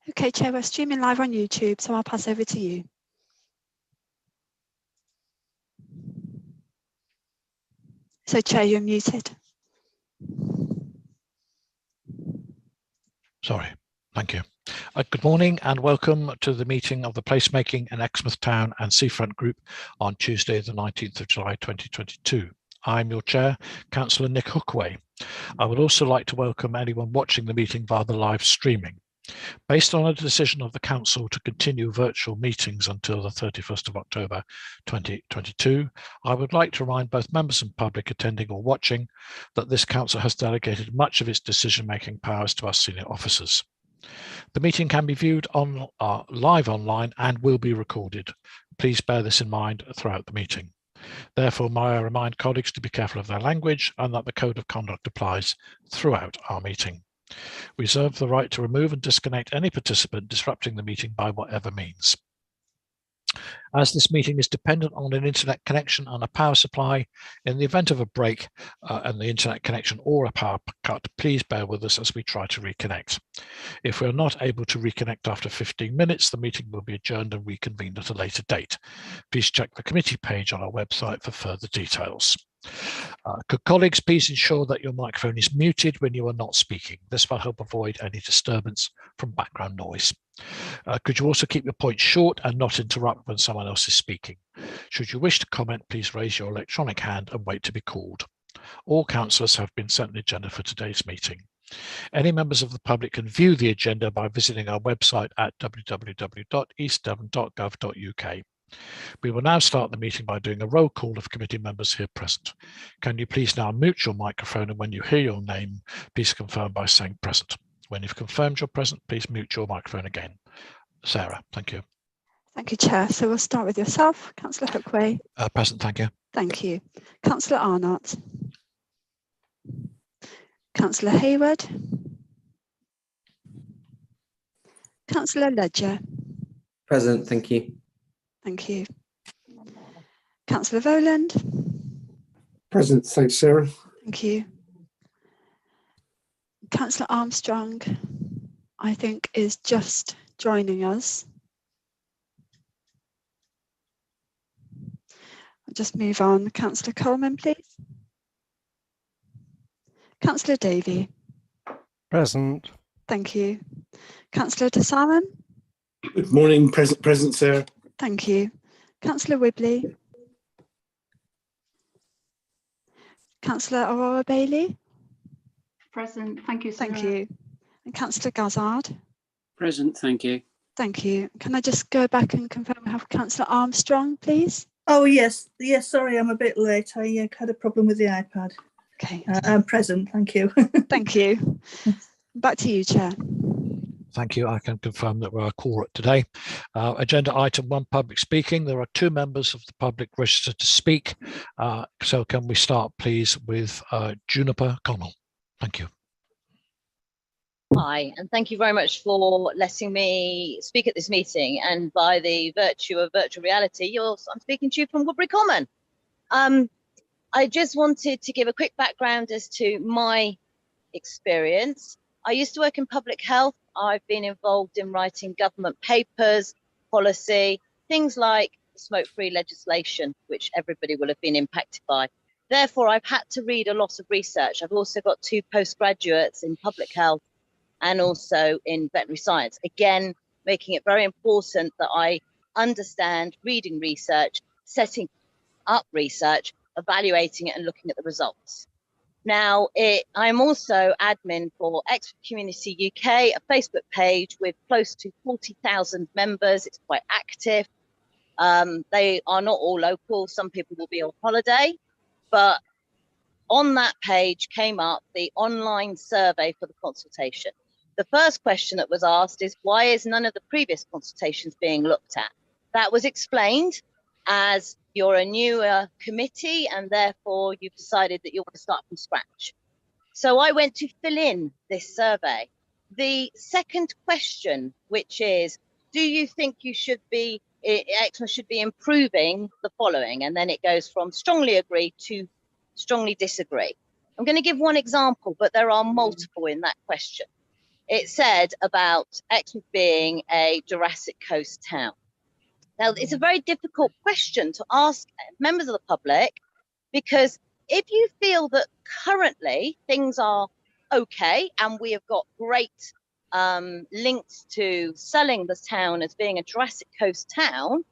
Okay, Chair, we're streaming live on YouTube, so I'll pass over to you. So, Chair, you're muted. Sorry, thank you. Good morning and welcome to the meeting of the Placemaking in Exmouth Town and Seafront Group on Tuesday, the 19th of July 2022. I'm your Chair, Councillor Nick Hookway. I would also like to welcome anyone watching the meeting via the live streaming. Based on a decision of the Council to continue virtual meetings until the 31st of October 2022, I would like to remind both members and public attending or watching that this Council has delegated much of its decision-making powers to our senior officers. The meeting can be viewed live online and will be recorded. Please bear this in mind throughout the meeting. Therefore, may I remind colleagues to be careful of their language and that the Code of Conduct applies throughout our meeting. We reserve the right to remove and disconnect any participant disrupting the meeting by whatever means. As this meeting is dependent on an internet connection and a power supply, in the event of a break in the internet connection or a power cut, please bear with us as we try to reconnect. If we're not able to reconnect after 15 minutes, the meeting will be adjourned and reconvened at a later date. Please check the committee page on our website for further details. Could colleagues please ensure that your microphone is muted when you are not speaking? This will help avoid any disturbance from background noise. Could you also keep your points short and not interrupt when someone else is speaking? Should you wish to comment, please raise your electronic hand and wait to be called. All councillors have been sent an agenda for today's meeting. Any members of the public can view the agenda by visiting our website at www.eastdevon.gov.uk. We will now start the meeting by doing a roll call of committee members here present. Can you please now mute your microphone, and when you hear your name, please confirm by saying present. When you've confirmed you're present, please mute your microphone again. Sarah, thank you. Thank you, Chair. So we'll start with yourself, Councillor Hookway. Present, thank you. Thank you. Councillor Arnott. Councillor Hayward. Councillor Ledger. Present, thank you. Thank you. Councillor Voland. Present, thanks, Sarah. Thank you. Councillor Armstrong, I think, is just joining us. I'll just move on. Councillor Coleman, please. Councillor Davey. Present. Thank you. Councillor De Salmon. Good morning, present, Sarah. Thank you. Councillor Wibley. Councillor Aurora Bailey. Present, thank you, Sarah. Thank you. And Councillor Gazzard. Present, thank you. Thank you. Can I just go back and confirm we have Councillor Armstrong, please? Oh, yes. Yes, sorry, I'm a bit late. I had a problem with the iPad. Okay. I'm present, thank you. Thank you. Back to you, Chair. Thank you. I can confirm that we're quorate today. Agenda item 1, public speaking. There are 2 members of the public registered to speak. So can we start, please, with Juniper Connell? Thank you. Hi, and thank you very much for letting me speak at this meeting. And by the virtue of virtual reality, I'm speaking to you from Woodbury Common. I just wanted to give a quick background as to my experience. I used to work in public health. I've been involved in writing government papers, policy, things like smoke-free legislation, which everybody will have been impacted by. Therefore, I've had to read a lot of research. I've also got 2 postgraduates in public health and also in veterinary science. Again, making it very important that I understand reading research, setting up research, evaluating it and looking at the results. Now, I'm also admin for Exmouth Community UK, a Facebook page with close to 40,000 members. It's quite active. They are not all local. Some people will be on holiday, but on that page came up the online survey for the consultation. The first question that was asked is, why is none of the previous consultations being looked at? That was explained as you're a newer committee and therefore you've decided that you want to start from scratch. So I went to fill in this survey. The second question, which is, do you think you should be, Exmouth should be improving the following? And then it goes from strongly agree to strongly disagree. I'm going to give one example, but there are multiple in that question. it said about Exmouth being a Jurassic Coast town. Now, it's a very difficult question to ask members of the public, because if you feel that currently things are okay and we have got great links to selling the town as being a Jurassic Coast town,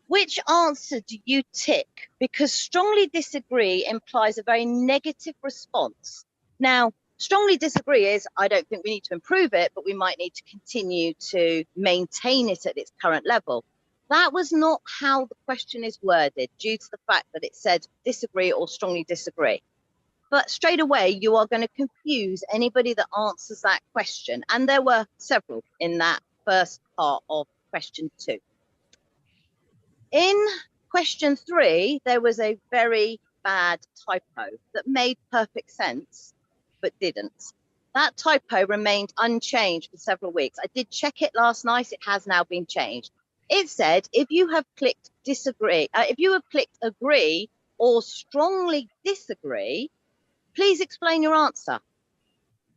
which answer do you tick? Because strongly disagree implies a very negative response. Now, strongly disagree is, I don't think we need to improve it, but we might need to continue to maintain it at its current level. That was not how the question is worded, due to the fact that it said disagree or strongly disagree. But straight away, you are going to confuse anybody that answers that question. And there were several in that first part of question 2. In question 3, there was a very bad typo that made perfect sense, but didn't. That typo remained unchanged for several weeks. I did check it last night. It has now been changed. It said, if you have clicked disagree, if you have clicked agree or strongly disagree, please explain your answer.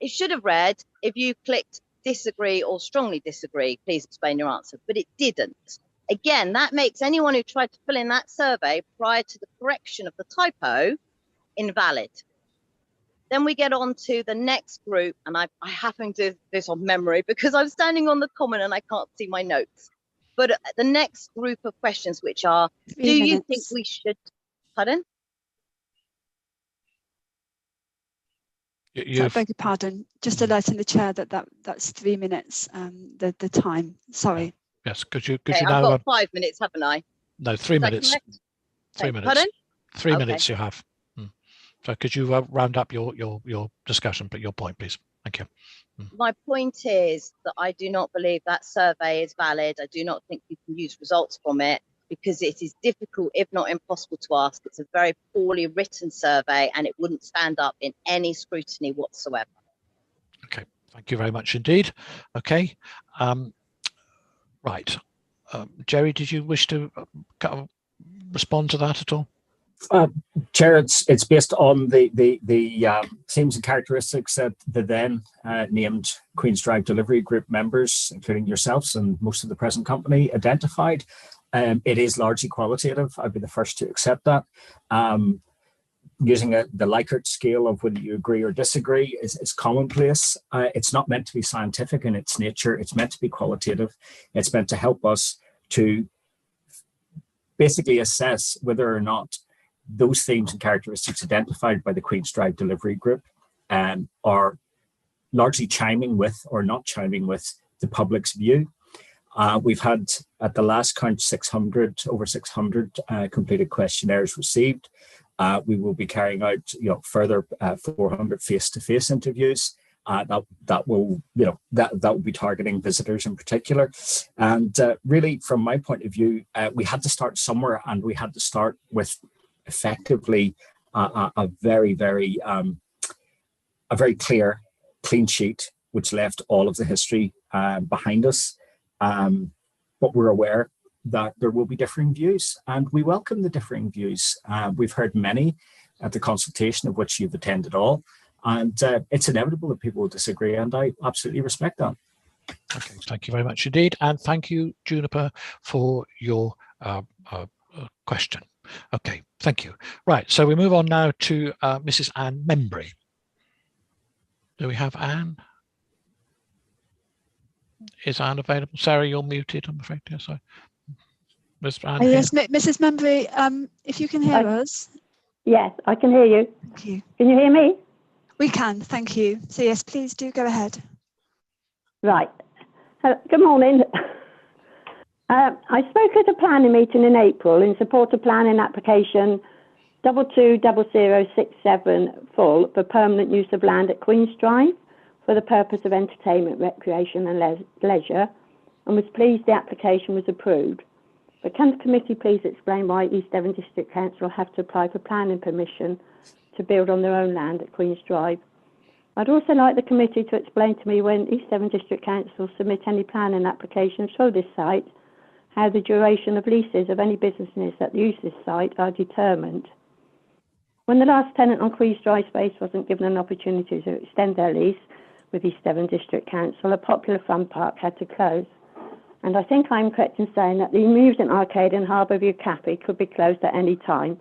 It should have read, if you clicked disagree or strongly disagree, please explain your answer, but it didn't. Again, that makes anyone who tried to fill in that survey prior to the correction of the typo invalid. Then we get on to the next group, and I happen to do this on memory because I'm standing on the common and I can't see my notes. But the next group of questions, which are, do you think we should, pardon? So I beg your pardon, just alerting the chair that's 3 minutes, the time, sorry. Yes, could you Okay, now... I've got 5 minutes, haven't I? No, 3 minutes. 3 minutes. Pardon? 3 minutes you have. So could you round up your discussion, but your point, please? Thank you. My point is that I do not believe that survey is valid. I do not think you can use results from it because it is difficult, if not impossible, to ask. It's a very poorly written survey and it wouldn't stand up in any scrutiny whatsoever. Okay, thank you very much indeed. Okay, right. Jerry, did you wish to respond to that at all? Chair, it's based on the themes and characteristics that the then named Queen's Drive Delivery Group members, including yourselves and most of the present company, identified. It is largely qualitative. I'd be the first to accept that. Using the Likert scale of whether you agree or disagree is commonplace. It's not meant to be scientific in its nature. It's meant to be qualitative. It's meant to help us to basically assess whether or not those themes and characteristics identified by the Queen's Drive Delivery Group are largely chiming with or not chiming with the public's view. We've had at the last count over 600 completed questionnaires received. We will be carrying out further 400 face-to-face interviews. That will be targeting visitors in particular. And really, from my point of view, we had to start somewhere, and we had to start with effectively a very clear, clean sheet, which left all of the history behind us. But we're aware that there will be differing views, and we welcome the differing views. We've heard many at the consultation, of which you've attended all, and it's inevitable that people will disagree, and I absolutely respect that. Okay, thank you very much indeed, and thank you, Juniper, for your question. Okay, thank you. Right, so we move on now to Mrs. Anne Membry. Do we have Anne? Is Anne available? Sarah, you're muted, I'm afraid. Yes, sorry. Anne, yes, Mrs. Membry, if you can hear us. Yes, I can hear you. Thank you. Can you hear me? We can, thank you. So yes, please do go ahead. Right. Good morning. I spoke at a planning meeting in April in support of planning application 220067 full for permanent use of land at Queen's Drive for the purpose of entertainment, recreation and leisure, and was pleased the application was approved. But can the committee please explain why East Devon District Council have to apply for planning permission to build on their own land at Queen's Drive? I'd also like the committee to explain to me when East Devon District Council submit any planning applications for this site, how the duration of leases of any businesses that use this site are determined. When the last tenant on Queen's Drive space wasn't given an opportunity to extend their lease, with East Devon District Council, a popular fun park had to close. And I think I'm correct in saying that the amusement arcade in Harbourview Cafe could be closed at any time,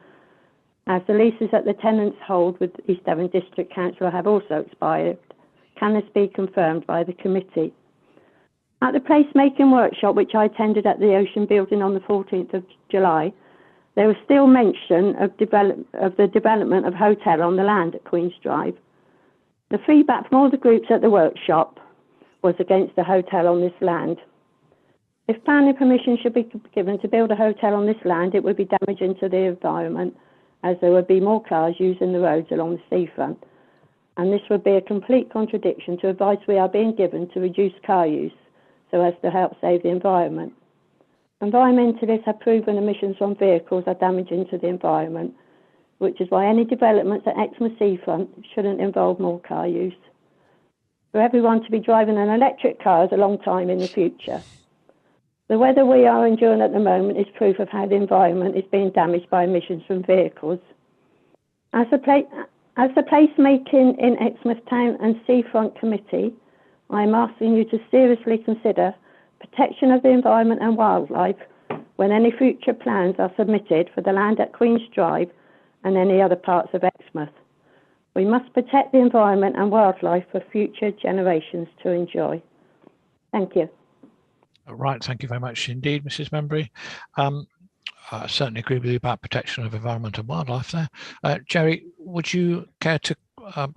as the leases that the tenants hold with East Devon District Council have also expired. Can this be confirmed by the committee? At the placemaking workshop, which I attended at the Ocean Building on the 14th of July, there was still mention of the development of hotel on the land at Queen's Drive. The feedback from all the groups at the workshop was against the hotel on this land. If planning permission should be given to build a hotel on this land, it would be damaging to the environment, as there would be more cars using the roads along the seafront. And this would be a complete contradiction to advice we are being given to reduce car use so as to help save the environment. Environmentalists have proven emissions from vehicles are damaging to the environment, which is why any developments at Exmouth Seafront shouldn't involve more car use. For everyone to be driving an electric car is a long time in the future. The weather we are enduring at the moment is proof of how the environment is being damaged by emissions from vehicles. As the Placemaking in Exmouth Town and Seafront Committee, I am asking you to seriously consider protection of the environment and wildlife when any future plans are submitted for the land at Queen's Drive and any other parts of Exmouth. We must protect the environment and wildlife for future generations to enjoy. Thank you. Right, thank you very much indeed, Mrs. Membry. I certainly agree with you about protection of environment and wildlife there. Jerry, would you care to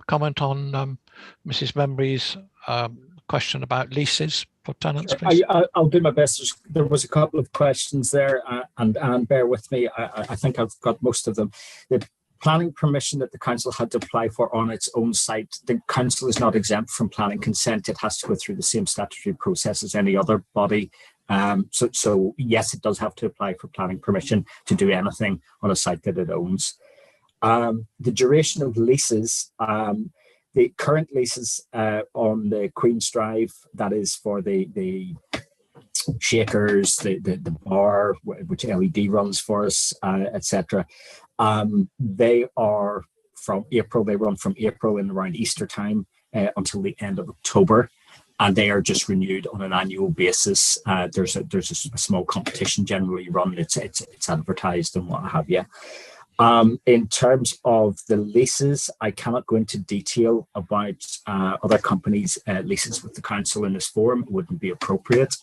comment on Mrs. Membry's question about leases for tenants, please? I'll do my best. There was a couple of questions there, and bear with me. I think I've got most of them. The planning permission that the council had to apply for on its own site, the council is not exempt from planning consent. It has to go through the same statutory process as any other body. So yes, it does have to apply for planning permission to do anything on a site that it owns. The duration of leases, the current leases on the Queen's Drive, that is for the shakers, the bar, which LED runs for us, etc. They are from April. They run from April in around Easter time until the end of October, and they are just renewed on an annual basis. There's a small competition generally run. It's advertised and what have you. In terms of the leases, I cannot go into detail about other companies' leases with the council in this forum. It wouldn't be appropriate.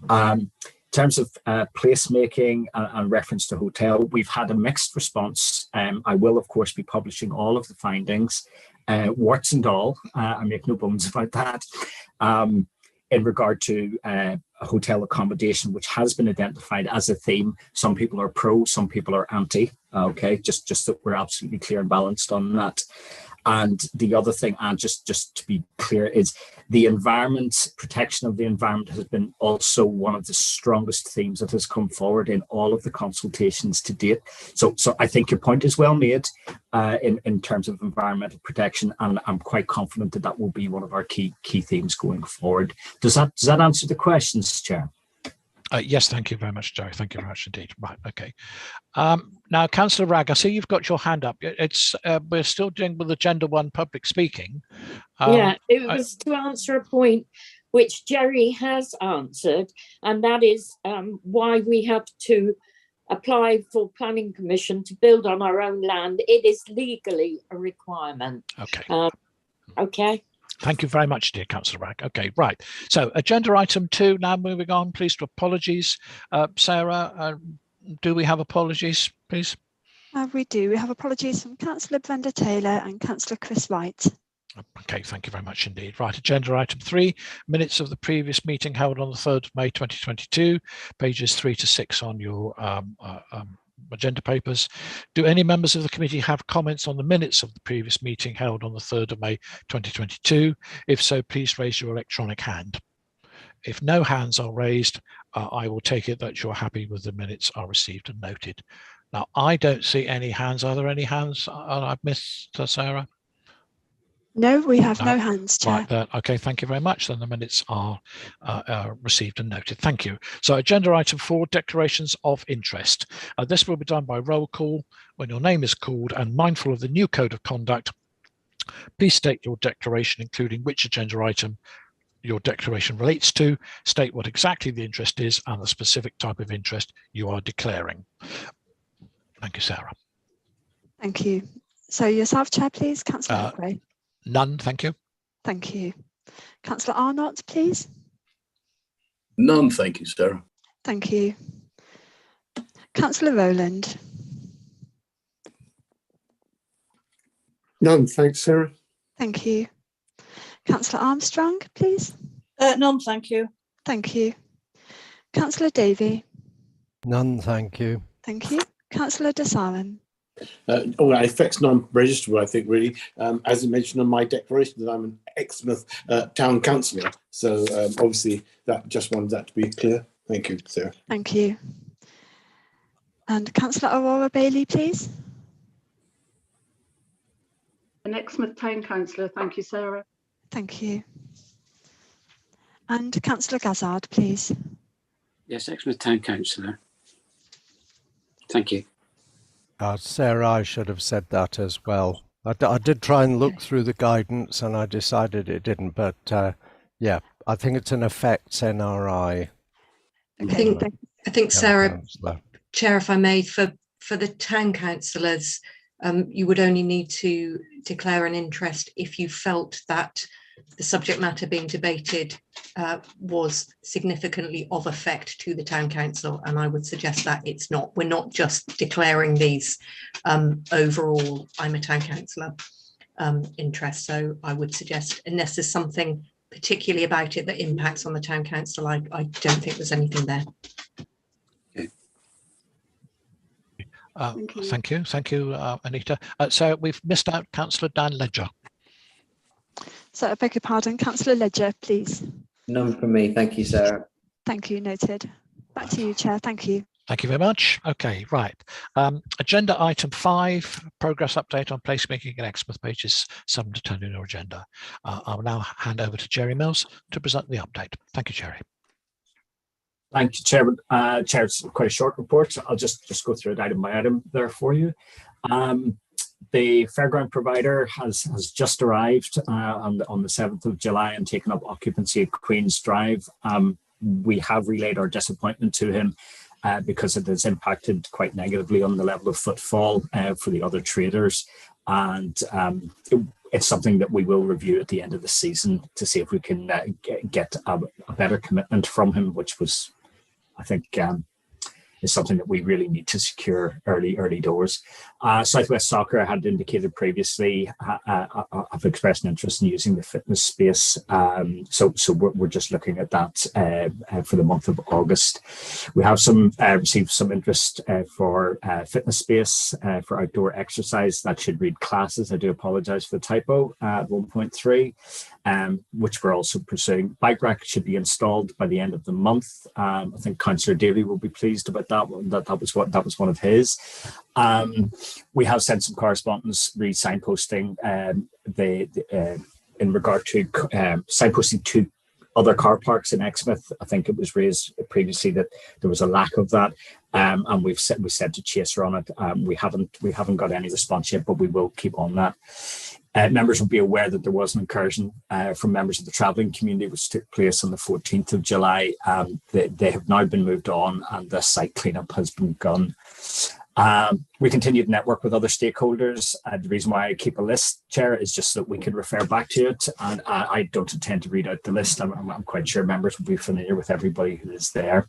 In terms of placemaking and reference to hotel, we've had a mixed response. I will, of course, be publishing all of the findings, warts and all. I make no bones about that. In regard to hotel accommodation, which has been identified as a theme. Some people are pro, some people are anti. Okay, just that we're absolutely clear and balanced on that. And the other thing, and just to be clear, is the environment, protection of the environment has been also one of the strongest themes that has come forward in all of the consultations to date. So I think your point is well made in terms of environmental protection, and I'm quite confident that that will be one of our key themes going forward. Does that answer the questions, Chair? Yes, thank you very much, Jerry. Thank you very much indeed. Right, okay. Now, Councillor Ragg, I see you've got your hand up. It's we're still dealing with Agenda 1 public speaking. Yeah, it was to answer a point which Jerry has answered, and that is why we have to apply for planning permission to build on our own land. It is legally a requirement. Okay. Okay. Thank you very much, dear Councillor Ragg. Okay, right. So agenda item 2, now moving on, please, to apologies. Sarah, do we have apologies, please? We do. We have apologies from Councillor Brenda Taylor and Councillor Chris White. Okay, thank you very much indeed. Right, agenda item 3, minutes of the previous meeting held on the 3rd of May 2022, pages 3 to 6 on your agenda papers. Do any members of the committee have comments on the minutes of the previous meeting held on the 3rd of May 2022? If so, please raise your electronic hand. If no hands are raised, I will take it that you're happy with the minutes are received and noted. Now, I don't see any hands. Are there any hands I've missed, Sarah? No, we have no hands, Chair. Right, okay, thank you very much. Then the minutes are received and noted. Thank you. So agenda item 4, declarations of interest. This will be done by roll call when your name is called, and mindful of the new code of conduct, Please state your declaration, including which agenda item your declaration relates to, state what exactly the interest is and the specific type of interest you are declaring. Thank you, Sarah. Thank you. So yourself, Chair, please. Councillor Gray. None, thank you. Thank you. Councillor Arnott, please. None, thank you, Sarah. Thank you. Councillor Rowland. None, thanks, Sarah. Thank you. Councillor Armstrong, please. None, thank you. Thank you. Councillor Davey. None, thank you. Thank you. Councillor Desarin. It affects non-registrable, I think, really. As I mentioned on my declaration, that I'm an Exmouth town councillor. So obviously, just wanted that to be clear. Thank you, Sarah. Thank you. And Councillor Aurora Bailey, please. An Exmouth Town Councillor. Thank you, Sarah. Thank you. And Councillor Gazzard, please. Yes, Exmouth Town Councillor. Thank you. Sarah, I should have said that as well. I did try and look through the guidance and I decided it didn't, but yeah, I think it's an effects NRI. Okay. I think Sarah, Chair, if I may, for the town councillors, you would only need to declare an interest if you felt that the subject matter being debated was significantly of effect to the town council, and I would suggest that it's not. We're not just declaring these overall I'm a town councillor interest. So I would suggest, unless there's something particularly about it that impacts on the town council, I don't think there's anything there. Thank you, Anita. So we've missed out Councillor Dan Ledger. So I beg your pardon, Councillor Ledger, please. None from me. Thank you, Sarah. Thank you, noted. Back to you, Chair. Thank you. Thank you very much. Okay, right. Agenda item 5, progress update on placemaking in Exmouth, pages 7 to 10 in your agenda. I will now hand over to Jerry Mills to present the update. Thank you, Jerry. Thank you, Chairman. Chair, it's quite a short report. I'll just go through it item by item there for you. The fairground provider has just arrived on the 7th of July and taken up occupancy at Queen's Drive. We have relayed our disappointment to him because it has impacted quite negatively on the level of footfall for the other traders. And it's something that we will review at the end of the season to see if we can get a better commitment from him, which was, I think, is something that we really need to secure early doors. Southwest Soccer had indicated previously have expressed an interest in using the fitness space. So we're just looking at that for the month of August. We have received some interest for fitness space for outdoor exercise. That should read classes. I do apologise for the typo at 1.3, which we're also pursuing. Bike rack should be installed by the end of the month. I think Councillor Daly will be pleased about that one. That was one of his. We have sent some correspondence re-signposting in regard to signposting to other car parks in Exmouth. I think it was raised previously that there was a lack of that, and we said to Chaser on it. We haven't got any response yet, but we will keep on that. Members will be aware that there was an incursion from members of the travelling community, which took place on the 14th of July. They have now been moved on and the site cleanup has begun. We continue to network with other stakeholders. The reason why I keep a list, Chair, is just so that we can refer back to it. And I don't intend to read out the list. I'm quite sure members will be familiar with everybody who is there.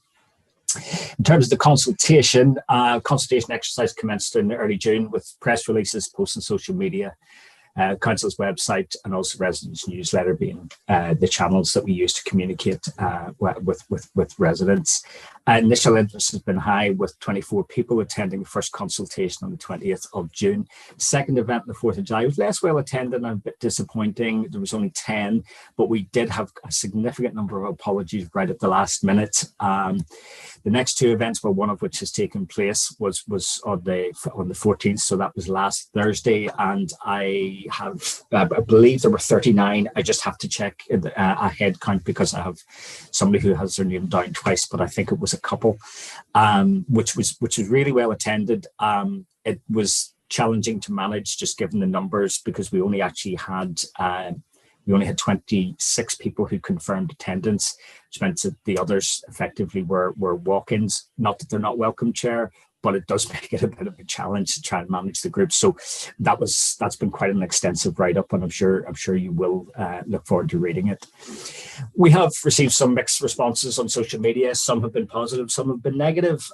In terms of the consultation exercise commenced in early June with press releases, posts on social media, Council's website, and also residents' newsletter being the channels that we use to communicate with residents. Initial interest has been high, with 24 people attending the first consultation on the 20th of June. Second event on the 4th of July was less well attended and a bit disappointing. There was only 10, but we did have a significant number of apologies right at the last minute. The next two events, well, one of which has taken place, was on the 14th, so that was last Thursday, and I believe there were 39. I just have to check a head count because I have somebody who has their name down twice, but I think it was a couple, which was really well attended. It was challenging to manage, just given the numbers, because we only actually had 26 people who confirmed attendance, which meant that the others effectively were walk-ins. Not that they're not welcome, Chair, but it does make it a bit of a challenge to try and manage the group. So that's been quite an extensive write-up, and I'm sure you will look forward to reading it. We have received some mixed responses on social media. Some have been positive, some have been negative.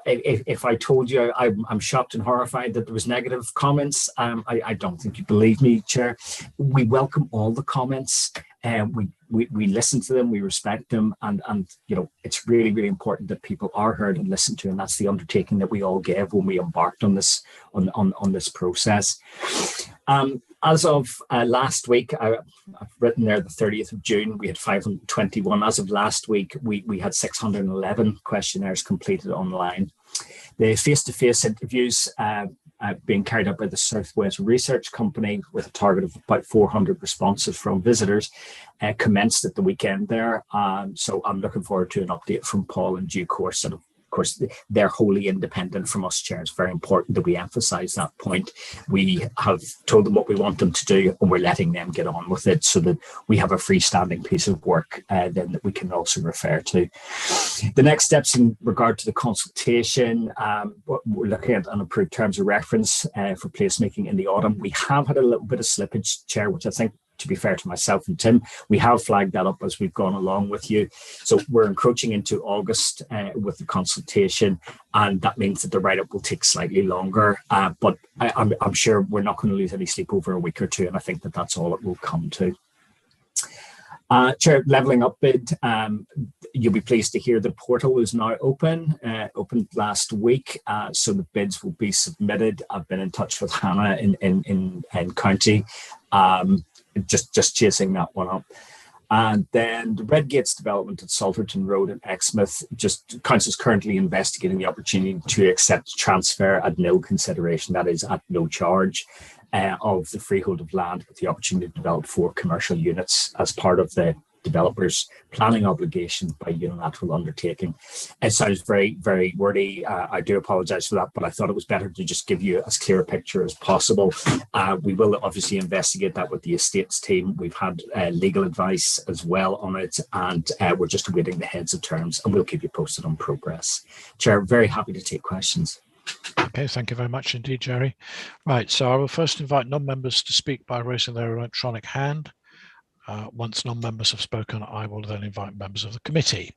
If I told you I'm shocked and horrified that there was negative comments, I don't think you believe me, Chair. We welcome all the comments, and we listen to them, we respect them, and you know, it's really, really important that people are heard and listened to, and that's the undertaking that we all gave when we embarked on this on this process. As of last week, I've written there the 30th of June, we had 521. As of last week, we had 611 questionnaires completed online. The face-to-face interviews being carried out by the Southwest Research Company with a target of about 400 responses from visitors commenced at the weekend there. So I'm looking forward to an update from Paul in due course. And of course, they're wholly independent from us, Chair. It's very important that we emphasise that point. We have told them what we want them to do, and we're letting them get on with it so that we have a freestanding piece of work then that we can also refer to. The next steps in regard to the consultation, we're looking at unapproved terms of reference for placemaking in the autumn. We have had a little bit of slippage, Chair, which I think, to be fair to myself and Tim, we have flagged that up as we've gone along with you. So we're encroaching into August with the consultation, and that means that the write-up will take slightly longer. But I'm sure we're not going to lose any sleep over a week or two, and I think that that's all it will come to. Chair, levelling up bid, you'll be pleased to hear the portal is now opened last week, so the bids will be submitted. I've been in touch with Hannah in County, just chasing that one up. And then the Red Gates development at Salterton Road in Exmouth, Council's currently investigating the opportunity to accept transfer at nil consideration, that is at no charge, of the freehold of land with the opportunity to develop 4 commercial units as part of the developer's planning obligation by unilateral undertaking. It sounds very, very wordy. I do apologise for that, but I thought it was better to just give you as clear a picture as possible. We will obviously investigate that with the estates team. We've had legal advice as well on it, and we're just awaiting the heads of terms, and we'll keep you posted on progress. Chair, very happy to take questions. Okay, thank you very much indeed, Jerry. Right, so I will first invite non-members to speak by raising their electronic hand. Once non-members have spoken, I will then invite members of the committee.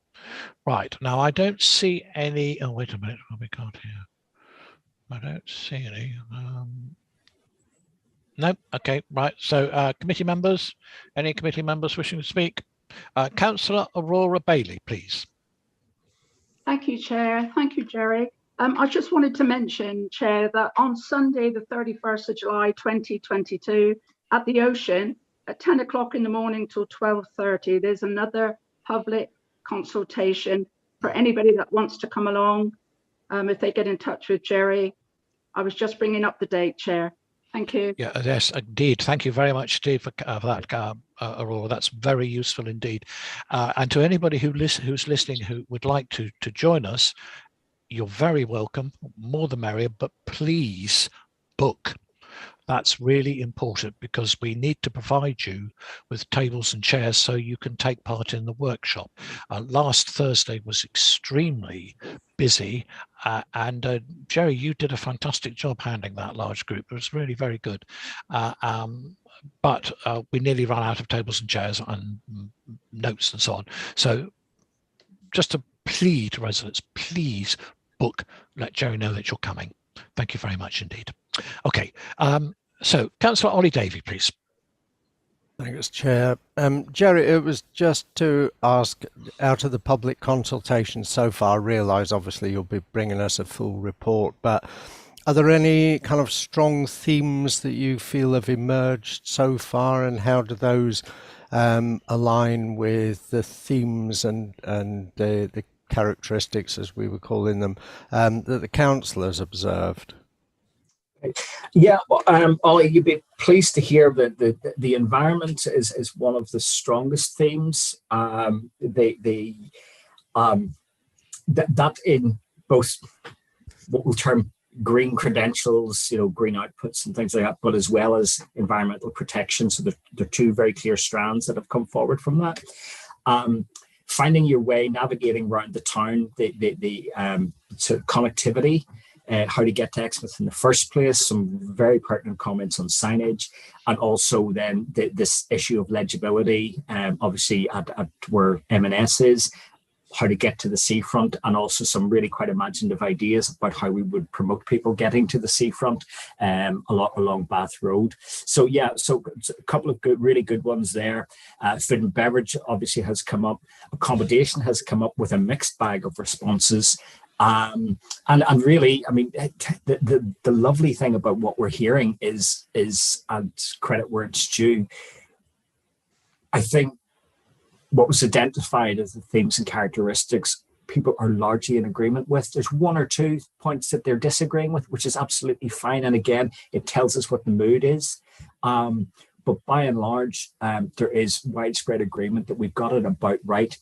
Right, now I don't see any, oh wait a minute, what have we got here? I don't see any. No, okay, right, so committee members, any committee members wishing to speak? Councillor Aurora Bailey, please. Thank you, Chair. Thank you, Jerry. I just wanted to mention, Chair, that on Sunday, the 31st of July, 2022, at the Ocean, at 10 o'clock in the morning till 12:30, there's another public consultation for anybody that wants to come along. If they get in touch with Jerry. I was just bringing up the date, Chair. Thank you. Yeah, yes, indeed. Thank you very much, Steve, for that, Aurora. That's very useful indeed. And to anybody who's listening who would like to join us, you're very welcome, more the merrier, but please book. That's really important because we need to provide you with tables and chairs so you can take part in the workshop. Last Thursday was extremely busy and Jerry, you did a fantastic job handling that large group. It was really very good. But we nearly ran out of tables and chairs and notes and so on. So just a plea to residents, please book, let Jerry know that you're coming. Thank you very much indeed. Okay, so Councillor Ollie Davey, please. Thanks, Chair. Jerry, it was just to ask, out of the public consultation so far, I realise obviously you'll be bringing us a full report, but are there any kind of strong themes that you feel have emerged so far, and how do those align with the themes and the characteristics, as we were calling them, that the councillors observed? Yeah, Ollie, you'd be pleased to hear that the environment is one of the strongest themes. That in both what we'll term green credentials, green outputs and things like that, but as well as environmental protection. So there are two very clear strands that have come forward from that. Finding your way, navigating around the town, the sort of connectivity, how to get to Exmouth in the first place, some very pertinent comments on signage, and also then this issue of legibility, obviously at where M&S is, how to get to the seafront, and also some really quite imaginative ideas about how we would promote people getting to the seafront along Bath Road. So yeah, so a couple of really good ones there. Food and beverage obviously has come up. Accommodation has come up with a mixed bag of responses. And really, I mean, the lovely thing about what we're hearing is, and credit where it's due, I think what was identified as the themes and characteristics, people are largely in agreement with. There's one or two points that they're disagreeing with, which is absolutely fine. And again, it tells us what the mood is. But by and large, there is widespread agreement that we've got it about right.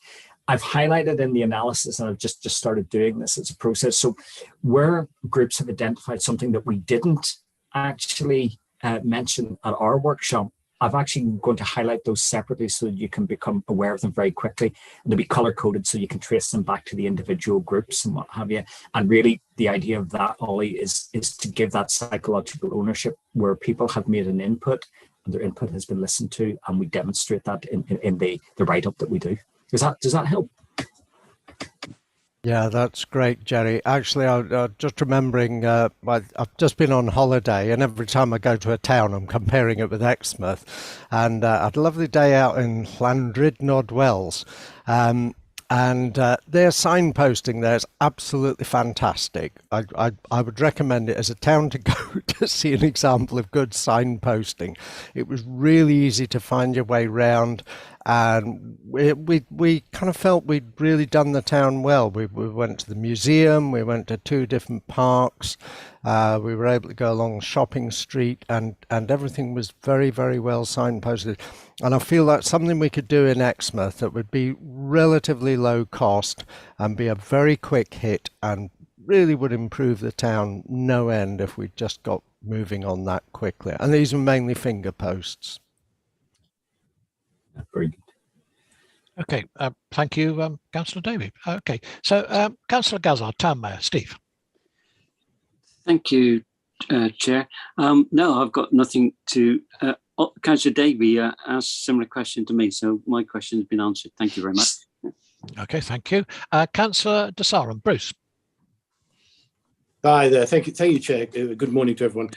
I've highlighted in the analysis, and I've just started doing this as a process. So where groups have identified something that we didn't actually mention at our workshop, I've actually going to highlight those separately so that you can become aware of them very quickly, and they'll be color coded so you can trace them back to the individual groups and what have you. And really the idea of that, Ollie, is to give that psychological ownership where people have made an input and their input has been listened to, and we demonstrate that in the write-up that we do. Does that help? Yeah, that's great, Jerry. Actually, I'm just remembering, I've just been on holiday, and every time I go to a town, I'm comparing it with Exmouth. And I had a lovely day out in Llandrindod Wells. And their signposting there is absolutely fantastic. I would recommend it as a town to go to see an example of good signposting. It was really easy to find your way round, and we kind of felt we'd really done the town well. We went to the museum, we went to 2 different parks, we were able to go along Shopping Street, and everything was very, very well signposted. And I feel that's something we could do in Exmouth that would be relatively low cost and be a very quick hit, and really would improve the town no end if we just got moving on that quickly. And these are mainly finger posts. Very good. Okay, thank you, Councillor Davey. Okay, so Councillor Gazard, Town Mayor, Steve. Thank you, Chair. No, I've got nothing to. Councillor Davey asked a similar question to me, so my question has been answered. Thank you very much. Okay, thank you. Councillor De Sarum, Bruce. Hi there. Thank you, Chair. Good morning to everyone.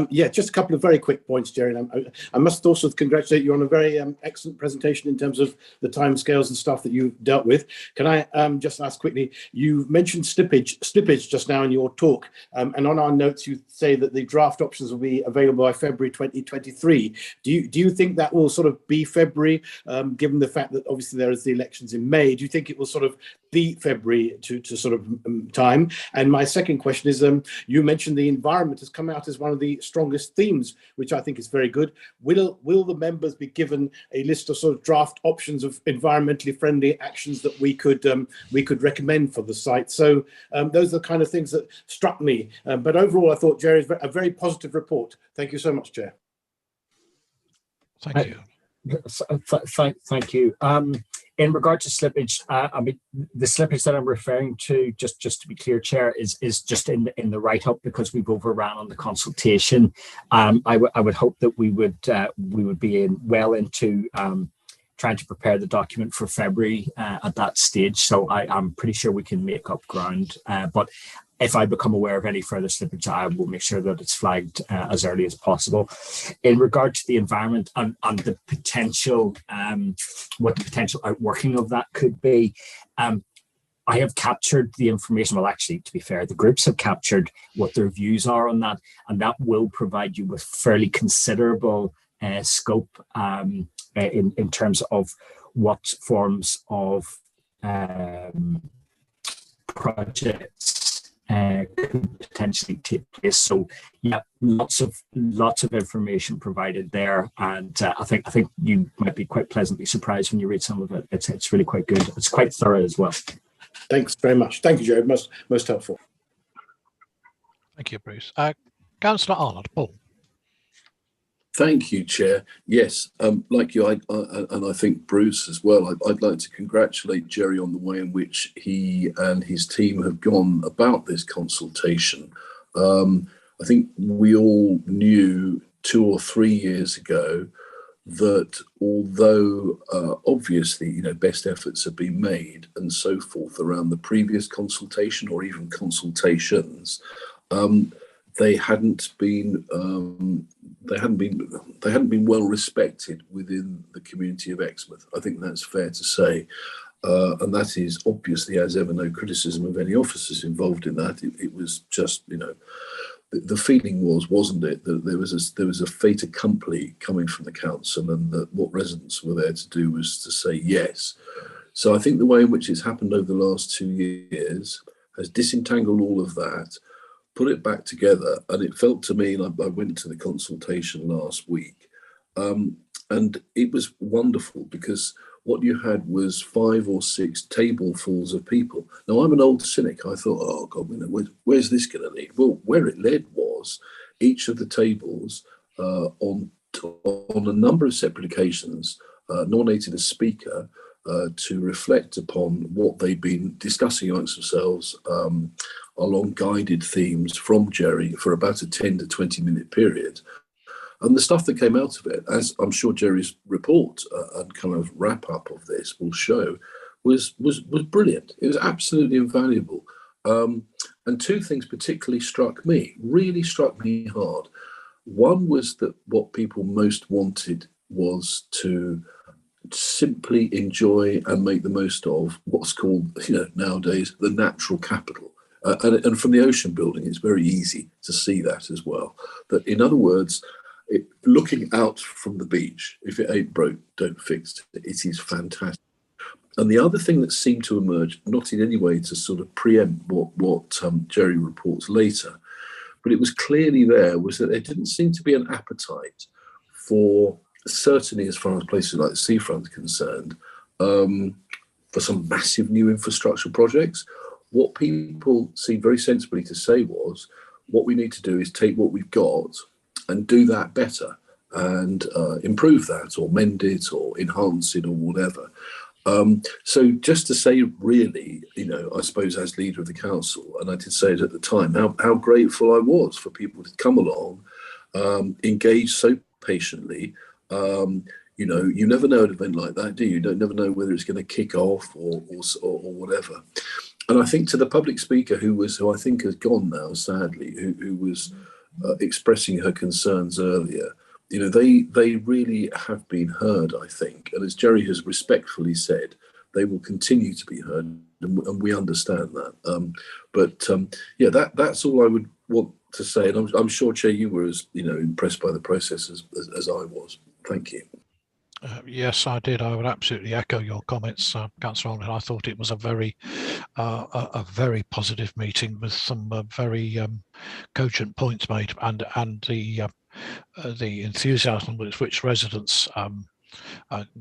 Yeah, just a couple of very quick points, Jerry. And I must also congratulate you on a very excellent presentation in terms of the timescales and stuff that you've dealt with. Can I just ask quickly, you mentioned slippage just now in your talk, and on our notes you say that the draft options will be available by February 2023. Do you think that will sort of be February, given the fact that obviously there is the elections in May? Do you think it will sort of be February to sort of time? And my second question is, you mentioned the environment has come out as one of the strongest themes, which I think is very good. Will the members be given a list of sort of draft options of environmentally friendly actions that we could recommend for the site? So those are the kind of things that struck me. But overall, I thought, Jerry, is a very positive report. Thank you so much, Chair. Thank you. Thank you. In regard to slippage, I mean, the slippage that I'm referring to, just to be clear, Chair, is just in the write-up because we've overran on the consultation. I would hope that we would be well into trying to prepare the document for February at that stage. So I'm pretty sure we can make up ground. But if I become aware of any further slippage, I will make sure that it's flagged as early as possible. In regard to the environment and the potential, what the potential outworking of that could be, I have captured the information. Well, actually, to be fair, the groups have captured what their views are on that, and that will provide you with fairly considerable scope in terms of what forms of projects could potentially take place. So yeah, lots of information provided there, and I think you might be quite pleasantly surprised when you read some of it. It's really quite good. It's quite thorough as well. Thanks very much. Thank you, Joe. Most helpful. Thank you, Bruce. Councillor Arnold, Paul. Thank you, Chair. Yes, like you, and I think Bruce as well, I'd like to congratulate Jerry on the way in which he and his team have gone about this consultation. I think we all knew 2 or 3 years ago that although obviously, you know, best efforts have been made and so forth around the previous consultation or even consultations, they hadn't been well respected within the community of Exmouth. I think that's fair to say, and that is obviously, as ever, no criticism of any officers involved in that. It was just, you know, the feeling wasn't it, that there was a fait accompli coming from the council, and that what residents were there to do was to say yes. So I think the way in which it's happened over the last 2 years has disentangled all of that, put it back together, and it felt to me, and I went to the consultation last week, and it was wonderful because what you had was 5 or 6 tablesfuls of people. Now, I'm an old cynic. I thought, oh God, where's this going to lead? Well, where it led was each of the tables on a number of separate occasions nominated a speaker to reflect upon what they'd been discussing amongst themselves along guided themes from Jerry for about a 10 to 20 minute period. And the stuff that came out of it, as I'm sure Jerry's report and kind of wrap up of this will show, was brilliant. It was absolutely invaluable. And 2 things particularly really struck me hard. One was that what people most wanted was to simply enjoy and make the most of what's called, you know, nowadays the natural capital. And from the ocean building, it's very easy to see that as well. That, in other words, looking out from the beach, if it ain't broke, don't fix it. It is fantastic. And the other thing that seemed to emerge, not in any way to sort of preempt what Jerry reports later, but it was clearly there, was that there didn't seem to be an appetite for, certainly as far as places like the Seafront are concerned, for some massive new infrastructure projects. What people seemed very sensibly to say was, what we need to do is take what we've got and do that better and improve that or mend it or enhance it or whatever. So just to say, really, you know, I suppose as leader of the council, and I did say it at the time, how grateful I was for people to come along, engage so patiently. You know, you never know an event like that, do you? You don't never know whether it's going to kick off or whatever. And I think to the public speaker who I think has gone now, sadly, who was expressing her concerns earlier, you know, they really have been heard, I think. And as Jerry has respectfully said, they will continue to be heard, and we understand that. Yeah, that's all I would want to say. And I'm sure, Chair, you were as, you know, impressed by the process as I was. Thank you. Yes, I did. I would absolutely echo your comments, Councillor Arnold. I thought it was a very positive meeting with some very cogent points made, and the enthusiasm with which residents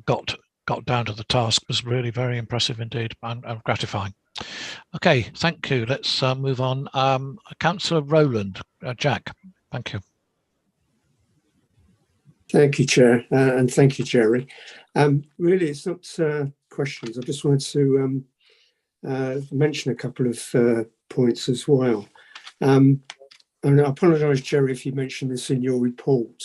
got down to the task was really very impressive indeed, and gratifying. Okay, thank you. Let's move on. Councillor Rowland, Jack, thank you. Thank you, Chair, and thank you, Jerry. Really, it's not questions. I just wanted to mention a couple of points as well. And I apologise, Jerry, if you mentioned this in your report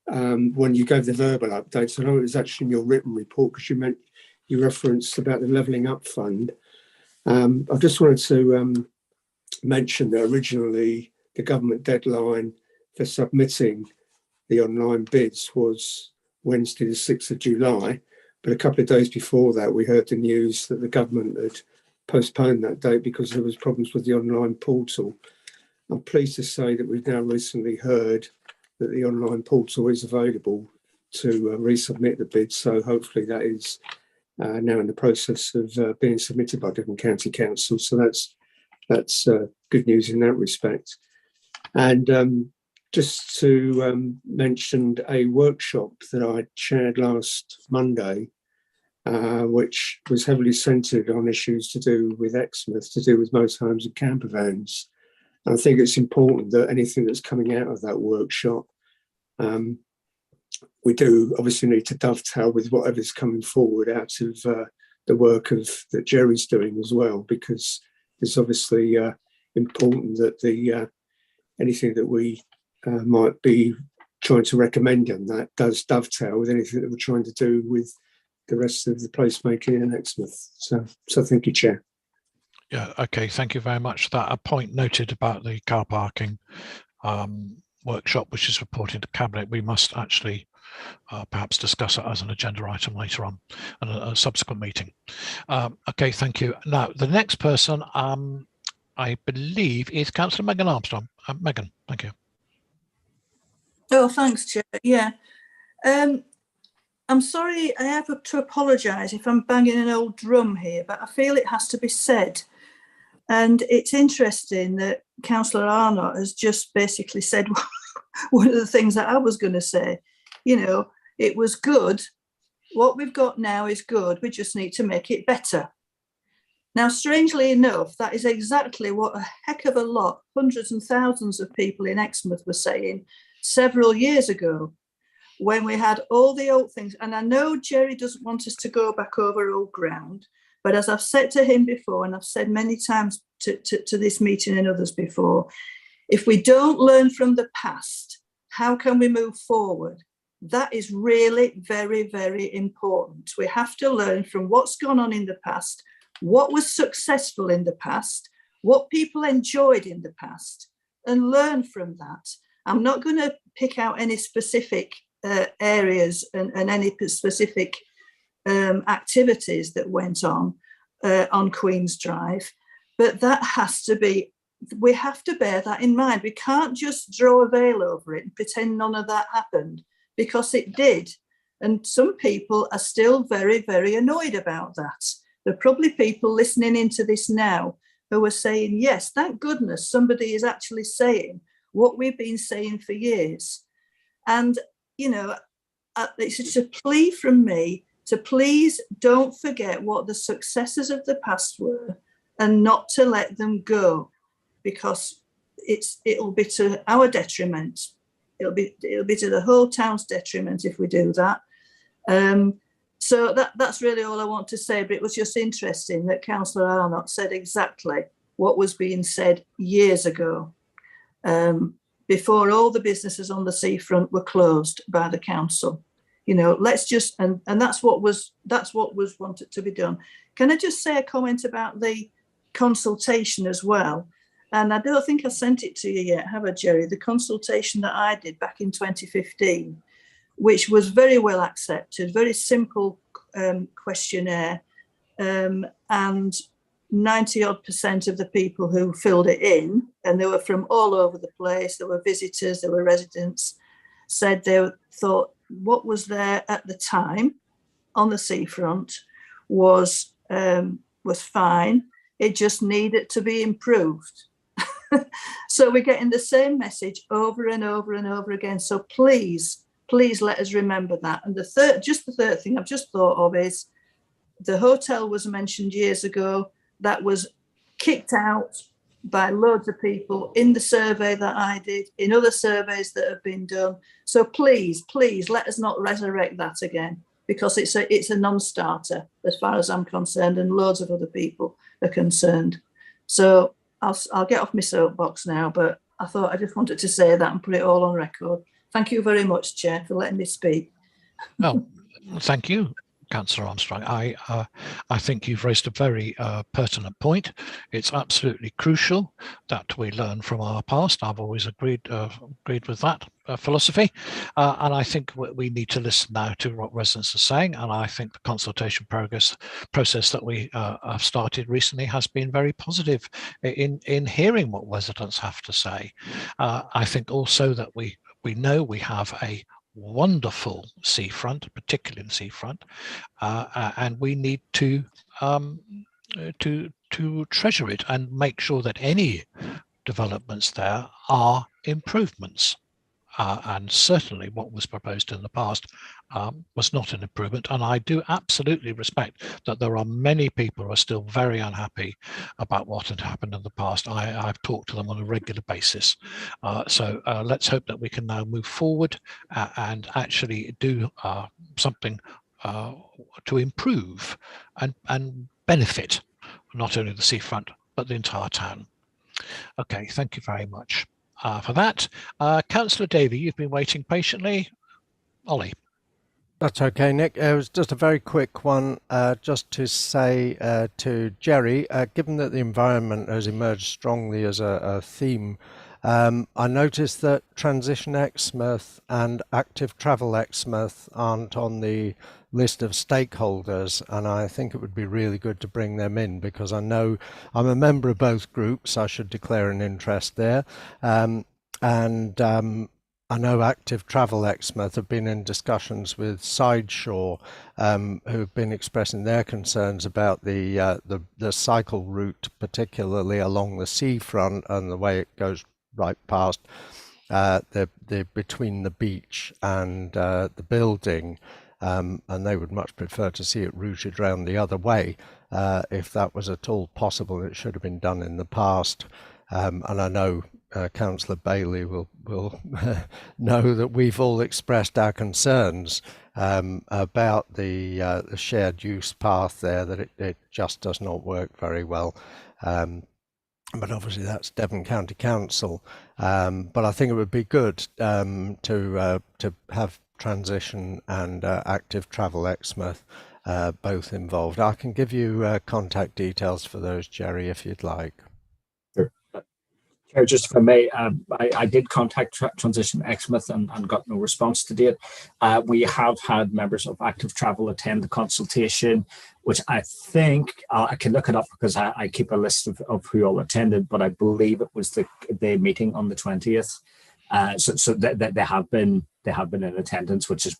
when you gave the verbal updates. I know it was actually in your written report because you referenced about the Levelling Up Fund. I just wanted to mention that originally the government deadline for submitting the online bids was Wednesday, the 6th of July. But a couple of days before that, we heard the news that the government had postponed that date because there was problems with the online portal. I'm pleased to say that we've now recently heard that the online portal is available to resubmit the bids. So hopefully that is now in the process of being submitted by different county councils. So that's good news in that respect. And just to mention a workshop that I chaired last Monday, which was heavily centred on issues to do with Exmouth, to do with motorhomes and camper vans. I think it's important that anything that's coming out of that workshop, we do obviously need to dovetail with whatever's coming forward out of the work that Jerry's doing as well, because it's obviously important that anything that we might be trying to recommend on that does dovetail with anything that we're trying to do with the rest of the placemaking in Exmouth. So thank you, Chair. Yeah, okay, thank you very much. That a point noted about the car parking workshop, which is reported to Cabinet. We must actually perhaps discuss it as an agenda item later on in a subsequent meeting. Okay, thank you. Now, the next person, I believe, is Councillor Megan Armstrong. Megan, thank you. Oh, thanks, Chair. Yeah. I'm sorry, I have to apologise if I'm banging an old drum here, but I feel it has to be said. And it's interesting that Councillor Arnott has just basically said one of the things that I was going to say. You know, it was good. What we've got now is good. We just need to make it better. Now, strangely enough, that is exactly what a heck of a lot, hundreds and thousands of people in Exmouth were saying several years ago, when we had all the old things. And I know Jerry doesn't want us to go back over old ground, but as I've said to him before, and I've said many times to this meeting and others before, if we don't learn from the past, how can we move forward? That is really very, very important. We have to learn from what's gone on in the past, what was successful in the past, what people enjoyed in the past, and learn from that. I'm not going to pick out any specific areas and any specific activities that went on Queen's Drive, but that has to be, we have to bear that in mind. We can't just draw a veil over it and pretend none of that happened, because it did. And some people are still very, very annoyed about that. There are probably people listening into this now who are saying, yes, thank goodness somebody is actually saying what we've been saying for years. And, you know, it's just a plea from me to please don't forget what the successes of the past were and not to let them go, because it'll be to our detriment. It'll be to the whole town's detriment if we do that. So that's really all I want to say, but it was just interesting that Councillor Arnott said exactly what was being said years ago, before all the businesses on the seafront were closed by the council. You know, let's just, and that's what was wanted to be done. Can I just say a comment about the consultation as well? And I don't think I sent it to you yet, have I, Jerry? The consultation that I did back in 2015, which was very well accepted, very simple questionnaire, and 90% of the people who filled it in, and they were from all over the place, there were visitors, there were residents, said they thought what was there at the time on the seafront was fine. It just needed to be improved. So we're getting the same message over and over and over again. So please let us remember that. And the third thing I've just thought of is the hotel was mentioned years ago. That was kicked out by loads of people in the survey that I did, in other surveys that have been done. So please let us not resurrect that again, because it's a non-starter as far as I'm concerned, and loads of other people are concerned. So I'll get off my soapbox now, but I thought I just wanted to say that and put it all on record. Thank you very much, Chair, for letting me speak. Well, thank you, Councillor Armstrong. I think you've raised a very pertinent point. It's absolutely crucial that we learn from our past. I've always agreed with that philosophy, and I think we need to listen now to what residents are saying. And I think the consultation process that we have started recently has been very positive in hearing what residents have to say. I think also that we know we have a wonderful seafront, particularly the seafront, and we need to treasure it and make sure that any developments there are improvements. and certainly what was proposed in the past was not an improvement. And I do absolutely respect that there are many people who are still very unhappy about what had happened in the past. I've talked to them on a regular basis. So let's hope that we can now move forward and actually do something to improve and benefit not only the seafront, but the entire town. Okay, thank you very much for that. Councillor Davey, you've been waiting patiently. Ollie. That's okay, Nick. It was just a very quick one, just to say to Jerry, given that the environment has emerged strongly as a theme, I noticed that Transition Exmouth and Active Travel Exmouth aren't on the list of stakeholders, and I think it would be really good to bring them in, because I know I'm a member of both groups. I should declare an interest there. I know Active Travel Exmouth have been in discussions with Sideshore, who've been expressing their concerns about the cycle route, particularly along the seafront and the way it goes right past between the beach and the building, and they would much prefer to see it routed around the other way, if that was at all possible. It should have been done in the past, and I know Councillor Bailey will know that we've all expressed our concerns about the shared use path there, that it just does not work very well. But obviously that's Devon County Council. But I think it would be good to have Transition and Active Travel Exmouth both involved. I can give you contact details for those, Jerry, if you'd like. Just if I may, I did contact Transition Exmouth and got no response to date. We have had members of Active Travel attend the consultation, which I think I can look it up because I keep a list of who all attended, but I believe it was the meeting on the 20th. So they have been in attendance, which is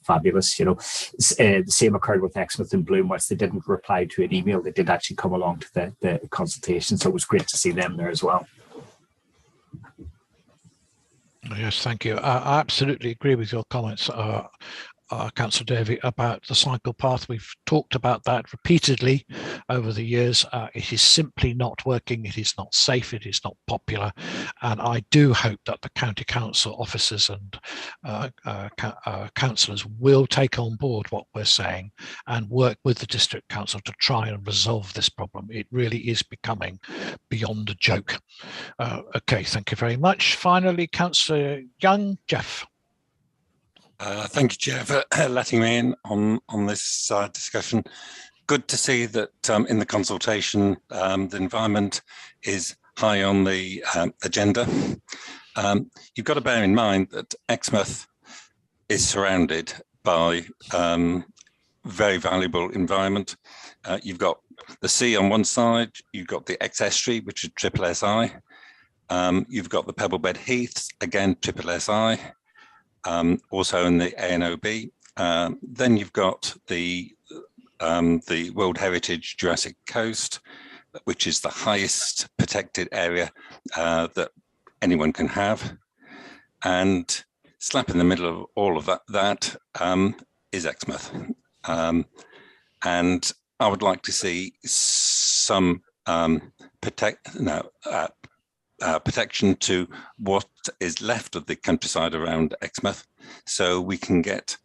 fabulous. You know, the same occurred with Exmouth and Bloom, whilst they didn't reply to an email, they did actually come along to the consultation. So it was great to see them there as well. Yes, thank you. I absolutely agree with your comments, Councillor Davey, about the cycle path. We've talked about that repeatedly over the years. It is simply not working. It is not safe. It is not popular. And I do hope that the county council officers and councillors will take on board what we're saying and work with the district council to try and resolve this problem. It really is becoming beyond a joke. Okay, thank you very much. Finally, Councillor Young, Jeff. Thank you, Chair, for letting me in on this discussion. Good to see that in the consultation, the environment is high on the agenda. You've got to bear in mind that Exmouth is surrounded by very valuable environment. You've got the sea on one side, you've got the ex-estuary, which is SSI. You've got the Pebblebed Heaths, again, SSI. Also in the ANOB. Then you've got the World Heritage Jurassic Coast, which is the highest protected area that anyone can have. And slap in the middle of all of that is Exmouth. And I would like to see some protection to what is left of the countryside around Exmouth, so we can get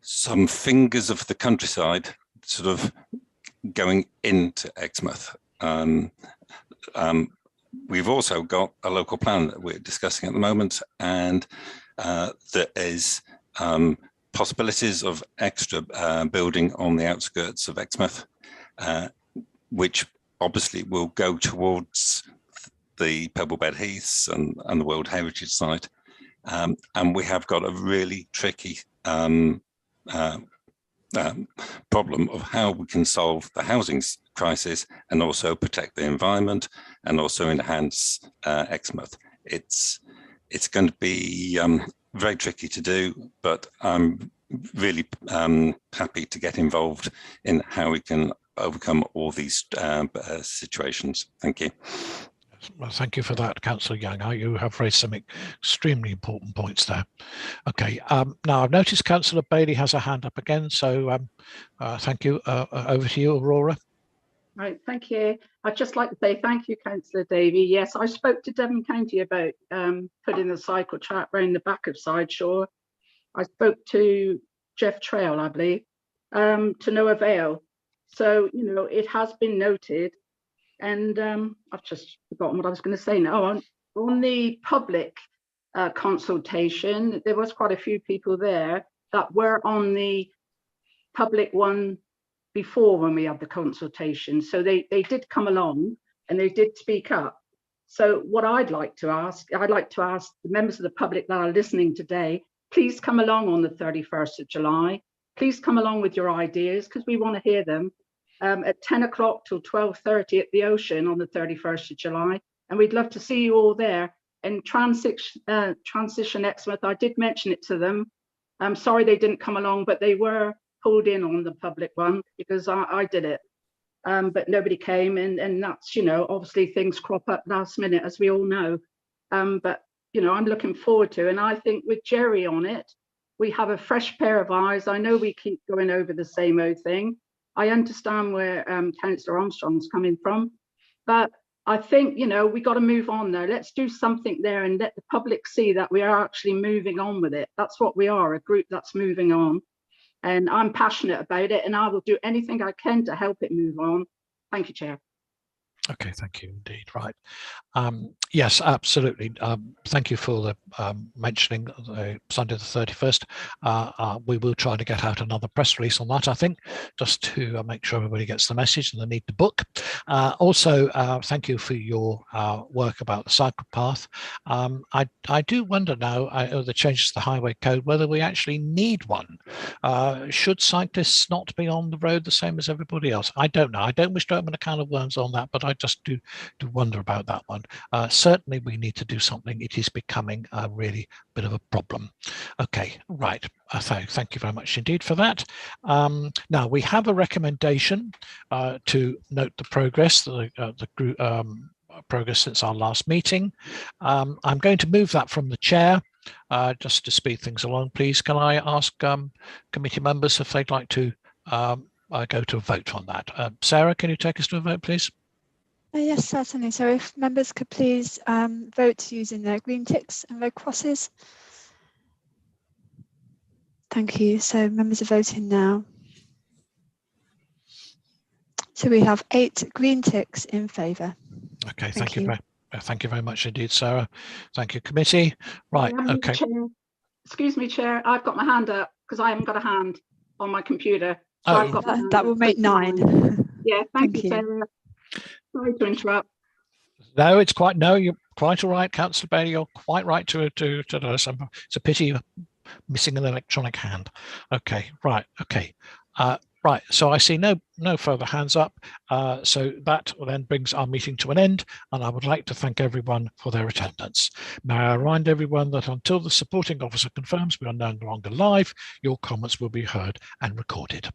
some fingers of the countryside sort of going into Exmouth. We've also got a local plan that we're discussing at the moment, and there is possibilities of extra building on the outskirts of Exmouth, which obviously will go towards the Pebblebed Heaths and the World Heritage Site. And we have got a really tricky problem of how we can solve the housing crisis and also protect the environment and also enhance Exmouth. It's going to be very tricky to do, but I'm really happy to get involved in how we can overcome all these situations. Thank you. Well, thank you for that, Councillor Young. You have raised some extremely important points there. Okay, now I've noticed Councillor Bailey has a hand up again, so thank you. Over to you, Aurora. Right, thank you. I'd just like to say thank you, Councillor Davey. Yes, I spoke to Devon County about putting the cycle track round the back of Sideshore. I spoke to Jeff Trail, I believe, to no avail. So, you know, it has been noted, and I've just forgotten what I was going to say now. On the public consultation, there was quite a few people there that were on the public one before when we had the consultation. So they did come along and they did speak up. So what I'd like to ask the members of the public that are listening today, please come along on the 31st of July. Please come along with your ideas, because we want to hear them at 10 o'clock till 12:30 at the Ocean on the 31st of July. And we'd love to see you all there. And Transition Exmouth, I did mention it to them. I'm sorry they didn't come along, but they were pulled in on the public one because I did it. But nobody came, and that's, you know, obviously things crop up last minute, as we all know. But, you know, I'm looking forward to, and I think with Jerry on it, we have a fresh pair of eyes. I know we keep going over the same old thing. I understand where Councillor Armstrong's coming from, but I think, you know, we got to move on there. Let's do something there and let the public see that we are actually moving on with it. That's what we are, a group that's moving on. And I'm passionate about it, and I will do anything I can to help it move on. Thank you, Chair. Okay, thank you indeed. Right. Yes, absolutely. Thank you for the mentioning Sunday the 31st. We will try to get out another press release on that, I think, just to make sure everybody gets the message and they need the book. Also, thank you for your work about the cycle path. I do wonder now, the changes to the highway code, whether we actually need one. Should cyclists not be on the road the same as everybody else? I don't know. I don't wish to open a can of worms on that, but I just do wonder about that one. Certainly we need to do something. It is becoming a really bit of a problem. Okay, right. Thank you very much indeed for that. Now we have a recommendation to note the progress, the group progress since our last meeting. I'm going to move that from the chair just to speed things along. Please, can I ask committee members if they'd like to go to a vote on that? Sarah, can you take us to a vote, please? Yes, certainly. So if members could please vote using their green ticks and red crosses. Thank you. So members are voting now. So we have 8 green ticks in favour. Okay, thank you very much indeed, Sarah. Thank you, committee. Right, okay. Chair. Excuse me, Chair. I've got my hand up because I haven't got a hand on my computer. So I've got that will make 9. Yeah, thank you, Sarah. Sorry to interrupt. No, it's quite, no, you're quite all right, Councillor Bailey. You're quite right to us. It's a pity you're missing an electronic hand. Okay, right, okay. Right, so I see no further hands up. So that then brings our meeting to an end, and I would like to thank everyone for their attendance. May I remind everyone that until the supporting officer confirms we are no longer live, your comments will be heard and recorded.